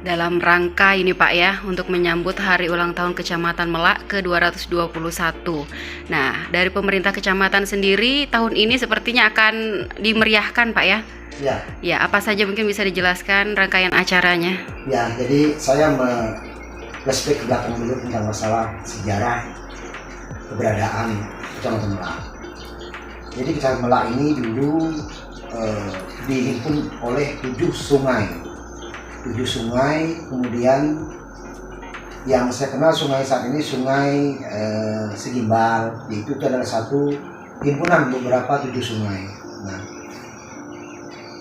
dalam rangka ini Pak ya, untuk menyambut hari ulang tahun Kecamatan Melak ke-221. Nah, dari pemerintah kecamatan sendiri tahun ini sepertinya akan dimeriahkan Pak ya? Ya. Ya, apa saja mungkin bisa dijelaskan rangkaian acaranya? Ya, jadi saya flashback ke belakang dulu tentang masalah sejarah keberadaan Kecamatan Melak. Jadi Kecamatan Melak ini dulu dihimpun oleh 7 sungai, kemudian yang saya kenal sungai saat ini Sungai Segimbal, yaitu itu adalah satu himpunan beberapa 7 sungai. Nah,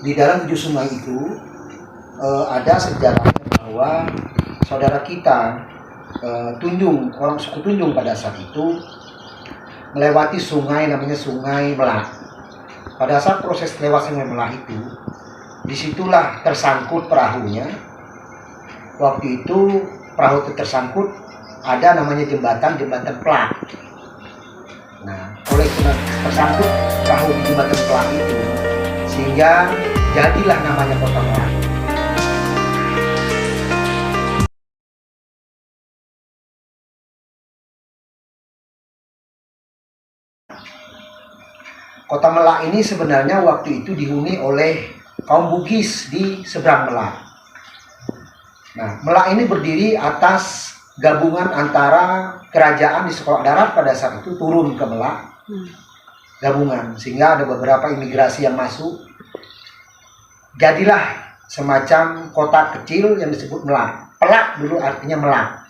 di dalam 7 sungai itu ada sejarahnya bahwa saudara kita Tunjung, orang suku Tunjung pada saat itu melewati sungai namanya Sungai Melak. Pada saat proses lewat Sungai Melak itu, disitulah tersangkut perahunya. Waktu itu perahu itu tersangkut, ada namanya jembatan Pelak. Nah, oleh karena tersangkut perahu di jembatan Pelak itu, sehingga jadilah namanya Kota Melak. Kota Melak ini sebenarnya waktu itu dihuni oleh kaum Bugis di seberang Melak. Nah, Melak ini berdiri atas gabungan antara kerajaan di Sekolah Darat pada saat itu turun ke Melak, gabungan, sehingga ada beberapa imigrasi yang masuk. Jadilah semacam kota kecil yang disebut Melak. Pelak dulu artinya Melak.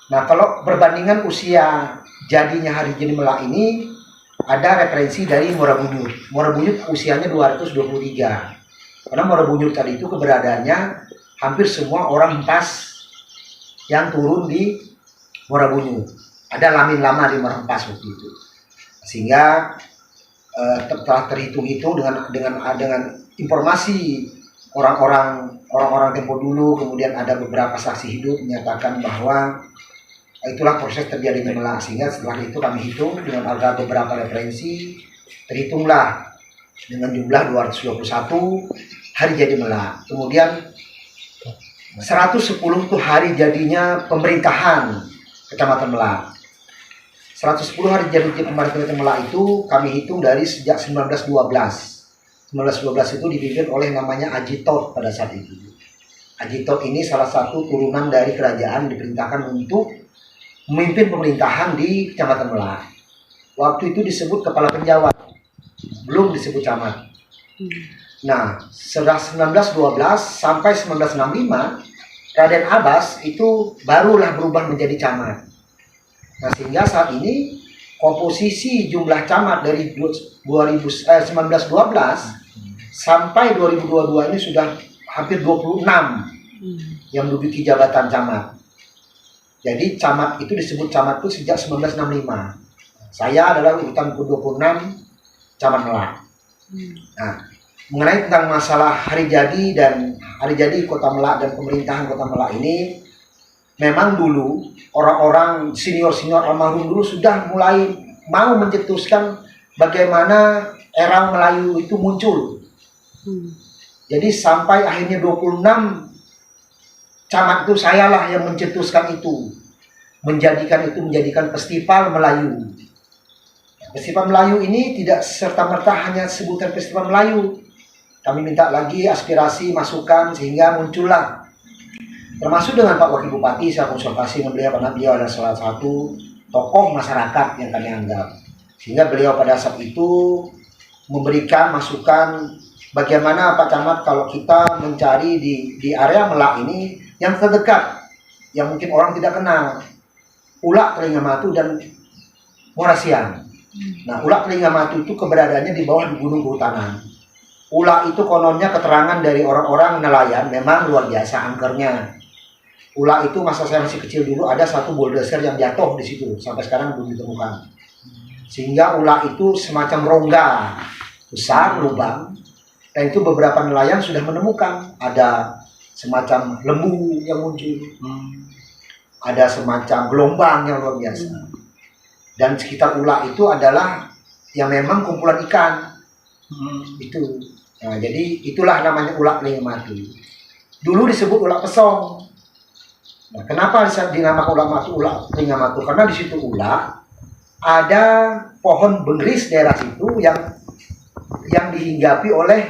Nah, kalau berbandingan usia jadinya hari jadi Melak ini, ada referensi dari Muara Bunyut. Muara Bunyut usianya 223. Karena Muara Bunyut tadi itu keberadaannya hampir semua orang Empas yang turun di Muara Bunyut. Ada lamin lama di Muara Empas waktu itu. Sehingga telah terhitung-hitung dengan informasi orang-orang tempo dulu, kemudian ada beberapa saksi hidup menyatakan bahwa itulah proses terjadinya Melak. Sehingga setelah itu kami hitung dengan ada beberapa referensi, terhitunglah dengan jumlah 221 hari jadi Melak. Kemudian 110 itu hari jadinya pemerintahan Kecamatan Melak. 110 hari jadi pemerintahan Melak itu kami hitung dari sejak 1912. 1912 itu dipimpin oleh namanya Aji Tot pada saat itu. Aji Tot ini salah satu turunan dari kerajaan diperintahkan untuk memimpin pemerintahan di Kecamatan Melak. Waktu itu disebut Kepala Penjawat, belum disebut camat. Nah, setelah 1912 sampai 1965, Raden Abbas itu barulah berubah menjadi camat. Nah, sehingga saat ini komposisi jumlah camat dari 1912 sampai 2022 ini sudah hampir 26 yang menduduki jabatan camat. Jadi camat itu disebut camat itu sejak 1965. Saya adalah urutan ke-26 camat Melak. Nah, mengenai tentang masalah hari jadi dan hari jadi Kota Melak dan pemerintahan Kota Melak ini, memang dulu orang-orang senior-senior almarhum dulu sudah mulai mau mencetuskan bagaimana era Melayu itu muncul. Jadi sampai akhirnya 26 camat itu sayalah yang mencetuskan itu, menjadikan festival Melayu. Festival Melayu ini tidak serta-merta hanya sebutan festival Melayu. Kami minta lagi aspirasi, masukan, sehingga muncullah. Termasuk dengan Pak Wakil Bupati, saya konsultasi dengan beliau karena beliau adalah salah satu tokoh masyarakat yang kami anggap. Sehingga beliau pada saat itu memberikan masukan bagaimana Pak Camat kalau kita mencari di area Melak ini yang terdekat, yang mungkin orang tidak kenal, Ulak Telingamatu dan Muara Siang. Nah, Ulak Telingamatu itu keberadaannya di bawah di Gunung Kehutanan. Ulak itu kononnya keterangan dari orang-orang nelayan memang luar biasa angkernya. Ulak itu masa saya masih kecil dulu ada satu bulldozer yang jatuh di situ, sampai sekarang belum ditemukan. Sehingga Ulak itu semacam rongga besar lubang, dan itu beberapa nelayan sudah menemukan ada semacam lembu yang muncul, ada semacam gelombang yang luar biasa. Dan sekitar Ulak itu adalah yang memang kumpulan ikan. Itu. Nah, jadi itulah namanya Ulak Telingamatu. dulu disebut ulak pesong. Nah, kenapa dinamakan ulak telinga matu? Karena di situ ulak ada pohon benggris daerah situ yang dihinggapi oleh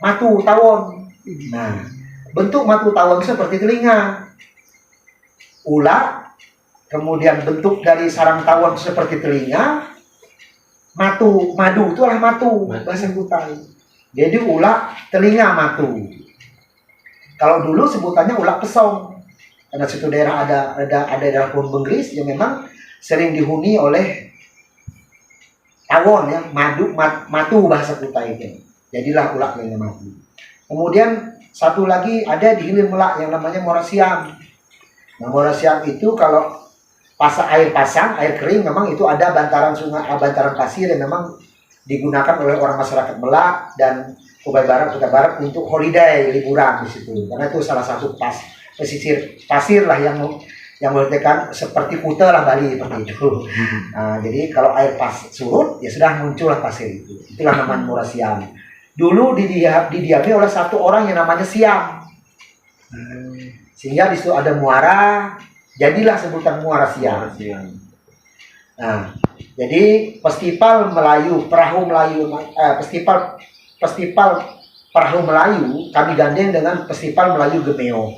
matu tawon. Nah, bentuk matu tawon seperti telinga. Ulak, kemudian bentuk dari sarang tawon seperti telinga. Madu itu adalah matu bahasa Kutai. Jadi ulak telinga matu. Kalau dulu sebutannya ulak pesong, karena situ daerah ada daerah pohon benggris yang memang sering dihuni oleh tawon ya, matu bahasa Kutai itu. Jadilah ulak telinga matu. Kemudian satu lagi ada di hilir Melak yang namanya Muara Siam. Nah, Muara Siam itu kalau air kering, memang itu ada bantaran sungai, bantaran pasir yang memang digunakan oleh orang masyarakat Melak dan Kutai Barat untuk holiday, liburan di situ. Karena itu salah satu pesisir pasir lah yang meletikan seperti Kuta lah Bali seperti itu. Nah, jadi kalau air surut ya sudah muncullah pasir itu. Itulah namanya Muara Siam. Dulu didiami oleh satu orang yang namanya Siam. Sehingga di situ ada muara. Jadilah sebutan Muara Siam. Nah, jadi festival perahu Melayu kami gandeng dengan festival Melayu Gemeo.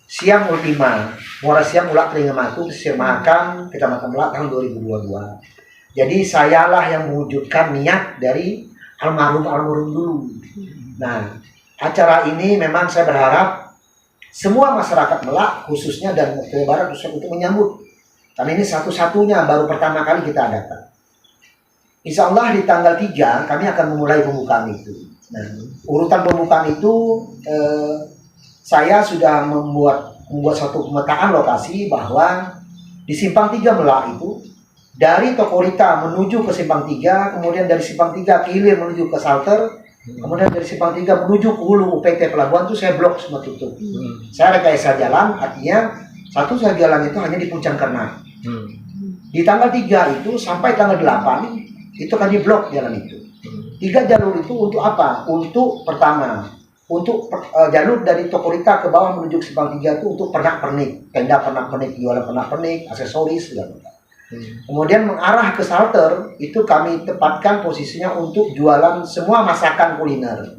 Siam Ultima, Muara Siam Ulak Telinga Matu, Pesisir Mahakam, Kecamatan Melak tahun 2022. Jadi sayalah yang mewujudkan niat dari almarhum dulu. Nah, acara ini memang saya berharap semua masyarakat Melak khususnya dan Kutai Barat khususnya untuk menyambut. Karena ini satu-satunya baru pertama kali kita adakan. Insya Allah di tanggal 3 kami akan memulai pembukaan itu. Nah, urutan pembukaan itu saya sudah membuat satu pemetaan lokasi bahwa di Simpang 3 Melak itu dari Tokorita menuju ke Simpang 3, kemudian dari Simpang 3 ke hilir menuju ke Salter, kemudian dari Simpang 3 menuju ke hulu UPT Pelabuhan itu saya blok semua tutup. Saya rekayasa jalan, artinya satu saja jalan itu hanya di Puncak Kernak. Di tanggal 3 itu sampai tanggal 8 itu kan di blok jalan itu. 3 jalur itu untuk apa? Untuk pertama, untuk jalur dari Tokorita ke bawah menuju ke Simpang 3 itu untuk pernak-pernik, tenda pernak-pernik, jualan pernak-pernik, aksesoris segala macam. Kemudian mengarah ke Salter itu kami tempatkan posisinya untuk jualan semua masakan kuliner,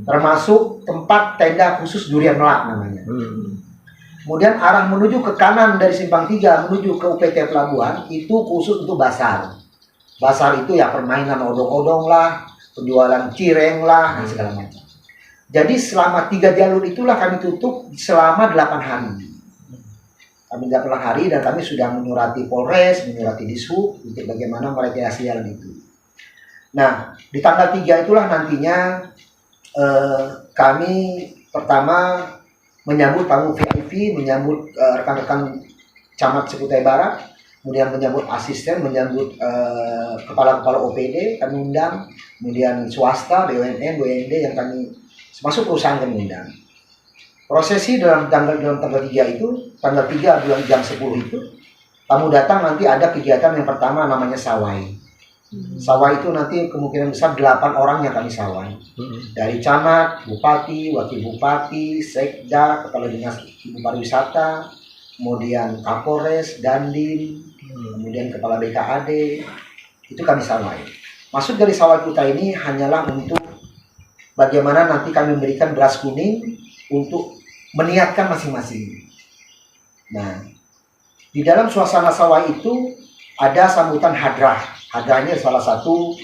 termasuk tempat tenda khusus durian Melak namanya. Kemudian arah menuju ke kanan dari Simpang 3 menuju ke UPT Pelabuhan itu khusus untuk basar. Basar itu ya permainan odong-odong lah, penjualan cireng lah, segala macam. Jadi selama 3 jalur itulah kami tutup selama 8 hari. Kami 8 hari dan kami sudah menyurati Polres, menyurati Dishub untuk bagaimana merekayasa jalan itu. Nah, di tanggal 3 itulah nantinya kami pertama menyambut tamu VIP, menyambut rekan-rekan camat Kutai Barat, kemudian menyambut asisten, menyambut kepala-kepala OPD kami undang, kemudian swasta, BUMN, BUMD yang kami masuk perusahaan kami undang. Prosesi dalam tanggal 3 itu, tanggal 3 bulan jam 10 itu, tamu datang nanti ada kegiatan yang pertama namanya sawai. Sawai itu nanti kemungkinan besar 8 orang yang kami sawai. Dari camat, bupati, wakil bupati, sekda, kepala dinas ibu pariwisata, kemudian Kapolres, Dandim, kemudian kepala BKAD, itu kami sawai. Maksud dari sawai kita ini hanyalah untuk bagaimana nanti kami memberikan beras kuning untuk meniatkan masing-masing. Nah, di dalam suasana sawah itu ada sambutan hadrah. Hadrahnya salah satu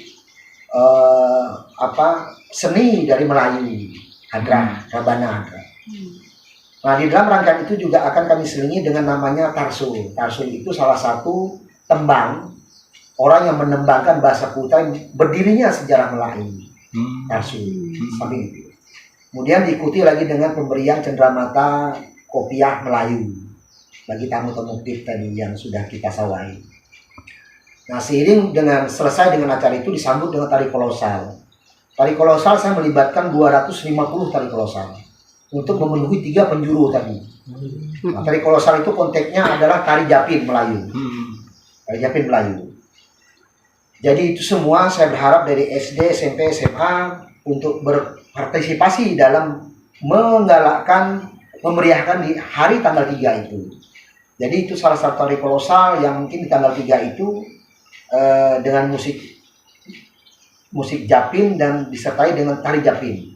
seni dari Melayu, hadrah, rabana. Nah, di dalam rangkaian itu juga akan kami selingi dengan namanya tarsul. Tarsul itu salah satu tembang orang yang menembangkan bahasa Kutai berdirinya sejarah Melayu. Tarsul, sambil itu. Kemudian diikuti lagi dengan pemberian cenderamata kopiah Melayu bagi tamu-tamu tadi yang sudah kita sawai. Nah, seiring dengan selesai dengan acara itu disambut dengan tari kolosal. Tari kolosal saya melibatkan 250 tari kolosal untuk memenuhi 3 penjuru tadi. Nah, tari kolosal itu konteksnya adalah tari Japin Melayu. Tari Japin Melayu. Jadi itu semua saya berharap dari SD, SMP, SMA untuk berpartisipasi dalam menggalakkan, memeriahkan di hari tanggal 3 itu. Jadi itu salah satu hari kolosal yang mungkin di tanggal 3 itu dengan musik japin dan disertai dengan tari japin.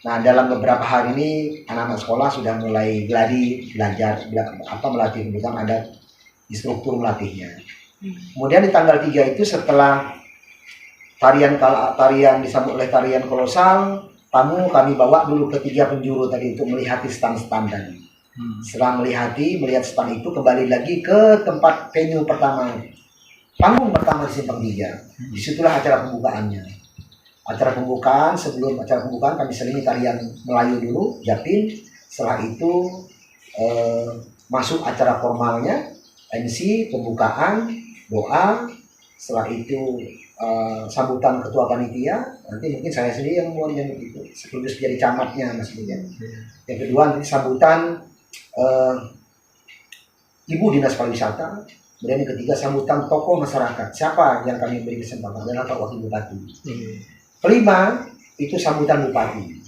Nah, dalam beberapa hari ini anak-anak sekolah sudah mulai belajar melatih, kemudian ada instruktur melatihnya. Kemudian di tanggal 3 itu setelah tarian disambut oleh tarian kolosal, tamu kami bawa dulu ke 3 penjuru tadi untuk melihat stand-stand tadi. Setelah melihat stand itu, kembali lagi ke tempat venue pertama, panggung pertama di Simpang 3. Disitulah acara pembukaannya. Sebelum acara pembukaan kami selingi tarian Melayu dulu, japin. Setelah itu masuk acara formalnya, MC, pembukaan, doa. Setelah itu sambutan ketua panitia. Nanti mungkin saya sendiri yang mau nyambut itu, sekaligus jadi camatnya maksudnya. Yang kedua nanti sambutan Ibu Dinas Pariwisata. Kemudian yang ketiga sambutan tokoh masyarakat. Siapa yang kami beri kesempatan adalah Pak Wakil Bupati. Kelima itu sambutan Bupati.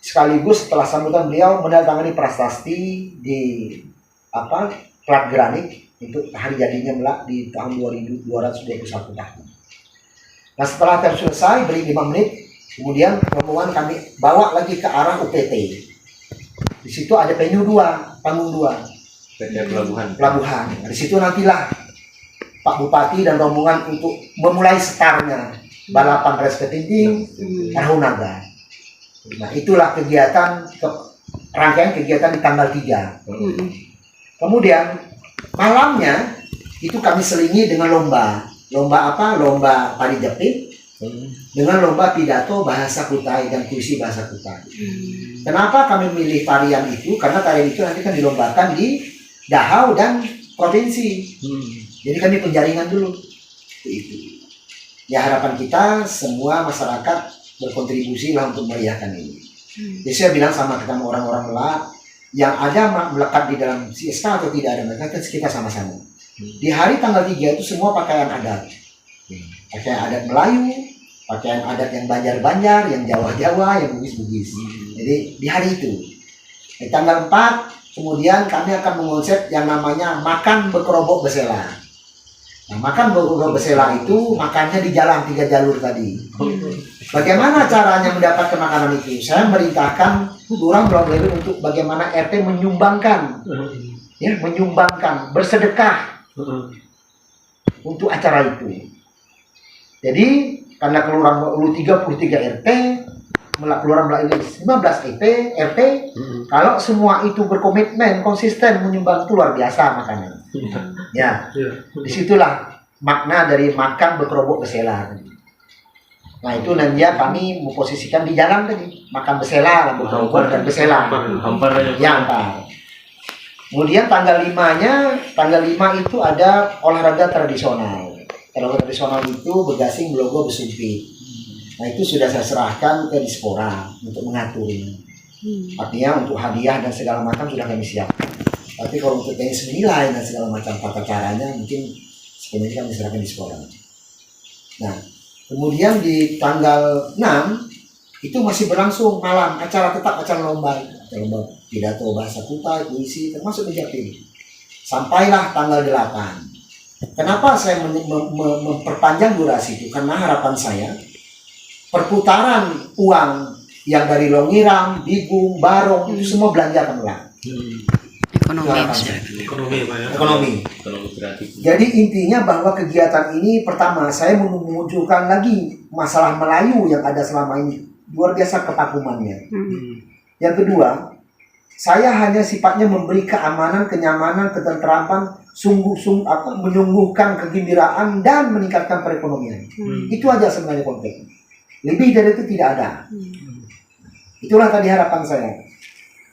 Sekaligus setelah sambutan beliau menandatangani prasasti di plat granik untuk hari jadinya Melak di tahun 2221 tahun. Nah, setelah selesai beri 5 menit, kemudian rombongan kami bawa lagi ke arah UPT. Di situ ada venue 2, panggung 2. Pelabuhan. Nah, di situ nantilah Pak Bupati dan rombongan untuk memulai startnya balapan res ketinting Perahu Naga. Nah, itulah rangkaian kegiatan di tanggal 3. Kemudian malamnya itu kami selingi dengan lomba tari japit dengan lomba pidato bahasa Kutai dan puisi bahasa Kutai. Kenapa kami milih tarian itu? Karena tarian itu nanti kan dilombakan di Dahau dan provinsi. Jadi kami penjaringan dulu. Itu. Ya, harapan kita semua masyarakat berkontribusi lah untuk meriahkan ini. Jadi saya bilang sama orang-orang Melak yang ada melekat di dalam CSK atau tidak ada, mereka kita sama-sama. Di hari tanggal 3 itu semua pakaian adat. Pakaian adat Melayu, pakaian adat yang Banjar-Banjar, yang Jawa-Jawa, yang Bugis-Bugis. Jadi di hari itu. Di tanggal 4 kemudian kami akan mengonsep yang namanya makan berkerobok besela. Nah, makan berkerobok besela itu makannya di jalan 3 jalur tadi. Bagaimana caranya mendapatkan makanan itu? Saya merintahkan orang Pulau untuk bagaimana RT menyumbangkan, bersedekah untuk acara itu. Jadi karena Kelurahan Ulu 33 RT, Kelurahan Melayu 15 RT, kalau semua itu berkomitmen konsisten menyumbang itu luar biasa makanan. Ya, disitulah makna dari makan berkerobok besela. Nah, itu nanti kami memposisikan di jalan tadi, makan besela, berkerobok dan besela. Hampar. Kemudian tanggal 5 itu ada olahraga tradisional. Olahraga tradisional itu begasing, belogo, besumpit. Nah, itu sudah saya serahkan ke Dispora untuk mengaturnya. Artinya untuk hadiah dan segala macam sudah kami siapkan. Tapi kalau untuk teknis menilai dan segala macam tata caranya mungkin sepenuhnya kami serahkan Dispora. Nah, kemudian di tanggal 6 itu masih berlangsung malam tetap acara lomba pidato bahasa Kutai, puisi, termasuk menjapin. Sampailah tanggal 8. Kenapa saya memperpanjang durasi itu? Karena harapan saya perputaran uang yang dari Longiram, Bigung, Barong itu semua belanja ke Melak. Ekonomi. Jadi intinya bahwa kegiatan ini pertama saya memunculkan lagi masalah Melayu yang ada selama ini luar biasa kepakumannya. Yang kedua, saya hanya sifatnya memberi keamanan, kenyamanan, ketenteraman, menyungguhkan kegembiraan dan meningkatkan perekonomian. Itu aja sebenarnya konteksnya. Lebih dari itu tidak ada. Itulah tadi harapan saya.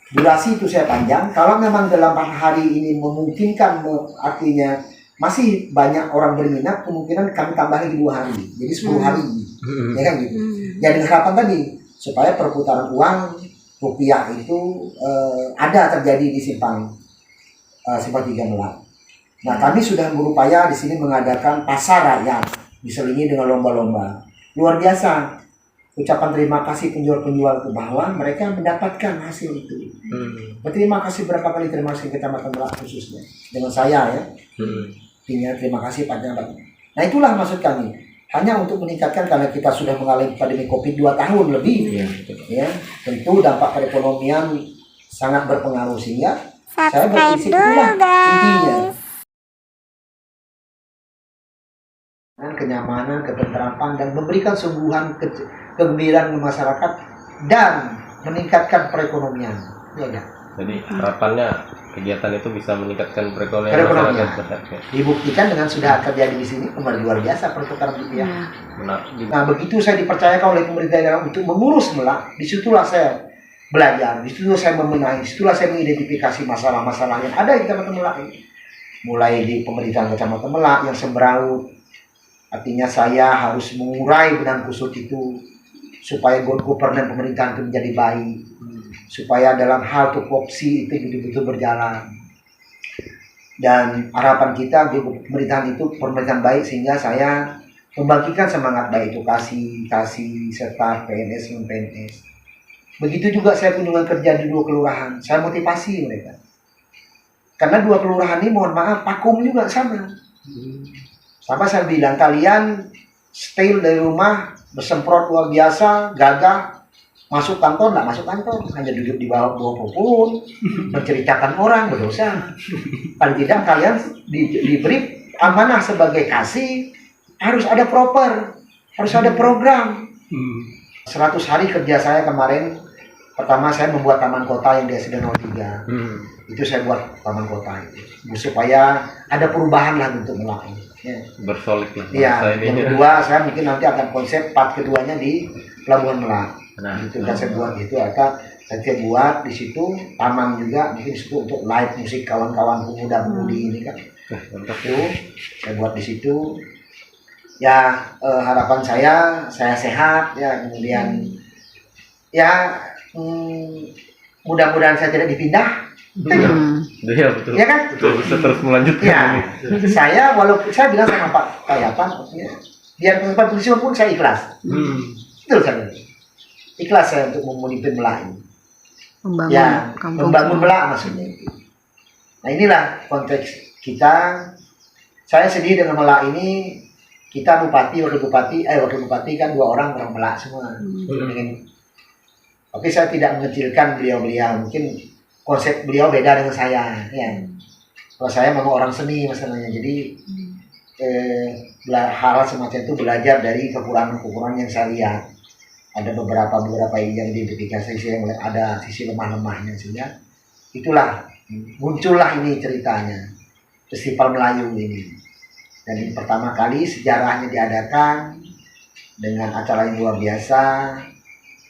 Durasi itu saya panjang. Kalau memang dalam hari ini memungkinkan, artinya masih banyak orang berminat, kemungkinan kami tambah lagi 2 hari. Jadi 10 hari. Ya kan gitu. Jadi harapan tadi supaya perputaran uang rupiah itu ada terjadi di Simpang 3 Melak. Nah, kami sudah berupaya di sini mengadakan pasar rakyat diselingi dengan lomba-lomba. Luar biasa. ucapan terima kasih penjual-penjual ke bawah, mereka mendapatkan hasil itu. Berterima kasih berapa kali, terima kasih Kecamatan Melak khususnya dengan saya ya. Terima kasih Pak Jabat. Nah itulah maksud kami. Hanya untuk meningkatkan, karena kita sudah mengalami pandemi COVID 2 tahun lebih, ya tentu dampak perekonomian sangat berpengaruh, sehingga saya berprinsip itulah intinya. Kenyamanan, ketentrapan, dan memberikan sungguhan kegembiraan ke masyarakat dan meningkatkan perekonomian. Ya. Jadi harapannya kegiatan itu bisa meningkatkan perekonomian masyarakat. Dibuktikan dengan sudah terjadi di sini kemarin luar biasa pertukaran rupiah. Nah begitu saya dipercayakan oleh pemerintah daerah untuk mengurus Melak, disitulah saya belajar, disitulah saya membenahi, disitulah saya mengidentifikasi masalah-masalah yang ada di Kecamatan Melak ini. Mulai di pemerintahan Kecamatan Melak yang semeraut, artinya saya harus mengurai benang kusut itu supaya governance pemerintahan itu menjadi baik, supaya dalam hal tupoksi itu betul-betul berjalan. Dan harapan kita di pemerintahan itu pemerintahan baik, sehingga saya membangkitkan semangat baik itu kasih serta PNS non PNS. Begitu juga saya kunjungan kerja di 2 kelurahan, saya motivasi mereka. Karena 2 kelurahan ini mohon maaf vakum juga sama. Sama saya bilang, kalian stay dari rumah, bersemprot luar biasa, gagah, masuk kantor, nggak masuk kantor, hanya duduk di bawah pohon, menceritakan orang, berdosa. Paling tidak kalian diberi amanah sebagai kasih, harus ada proper, harus ada program. 100 hari kerja saya kemarin, pertama saya membuat taman kota yang di SD 03. Itu saya buat taman kota itu, supaya ada perubahan lah untuk Melak ini. Ya. Bersolid lah. Iya. Yang kedua, saya mungkin nanti akan konsep part keduanya di Pelabuhan Melak. Nah, itu kan saya buat itu, saya buat di situ taman juga, mungkin di situ untuk live musik kawan-kawan pemuda-pemudi ini kan. Itu saya buat di situ. Ya harapan saya sehat ya, kemudian ya mudah-mudahan saya tidak dipindah. Iya betul. Ya kan? Betul, bisa terus melanjutkan ya, ini. Saya walaupun saya bilang sama Pak Kayapan, biar tempat polisi pun saya ikhlas. Betul saya bilang. Ikhlas saya untuk memimpin Melak ini. Membangun Melak maksudnya. Nah inilah konteks kita. Saya sedih dengan Melak ini. Kita bupati, wakil bupati kan 2 orang Melak semua. Oke, saya tidak mengecilkan beliau-beliau. Mungkin konsep beliau beda dengan saya. Ya. Kalau saya memang orang seni masalahnya. Jadi hal semacam itu belajar dari kekurangan-kekurangan yang saya lihat. Ada beberapa yang identifikasi, yang ada sisi lemah-lemahnya, sehingga itulah muncullah ini ceritanya Festival Melayu ini. Dan ini pertama kali sejarahnya diadakan dengan acara yang luar biasa.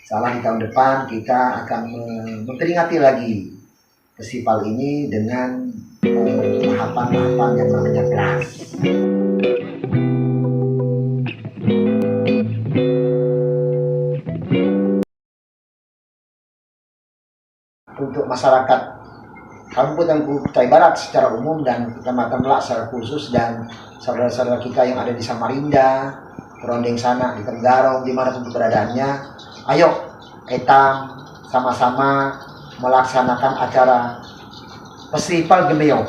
Salah di tahun depan kita akan memperingati lagi festival ini dengan tahapan-tahapan yang namanya kelas. Untuk masyarakat Kabupaten Kutai Barat secara umum dan Kecamatan Melak secara khusus, dan saudara-saudara kita yang ada di Samarinda, Rondeng sana, di Tenggarong, dimanapun keberadaannya, ayo kita sama-sama melaksanakan acara Festival Gemeo.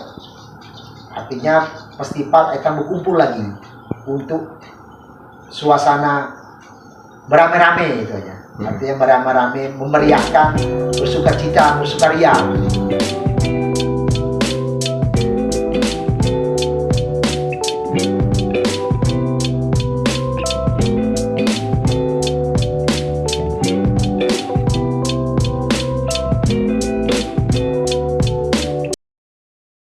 Artinya festival akan berkumpul lagi untuk suasana beramai-ramai itu aja. Artinya beramai-ramai, memeriahkan, bersukacita, bersukaria.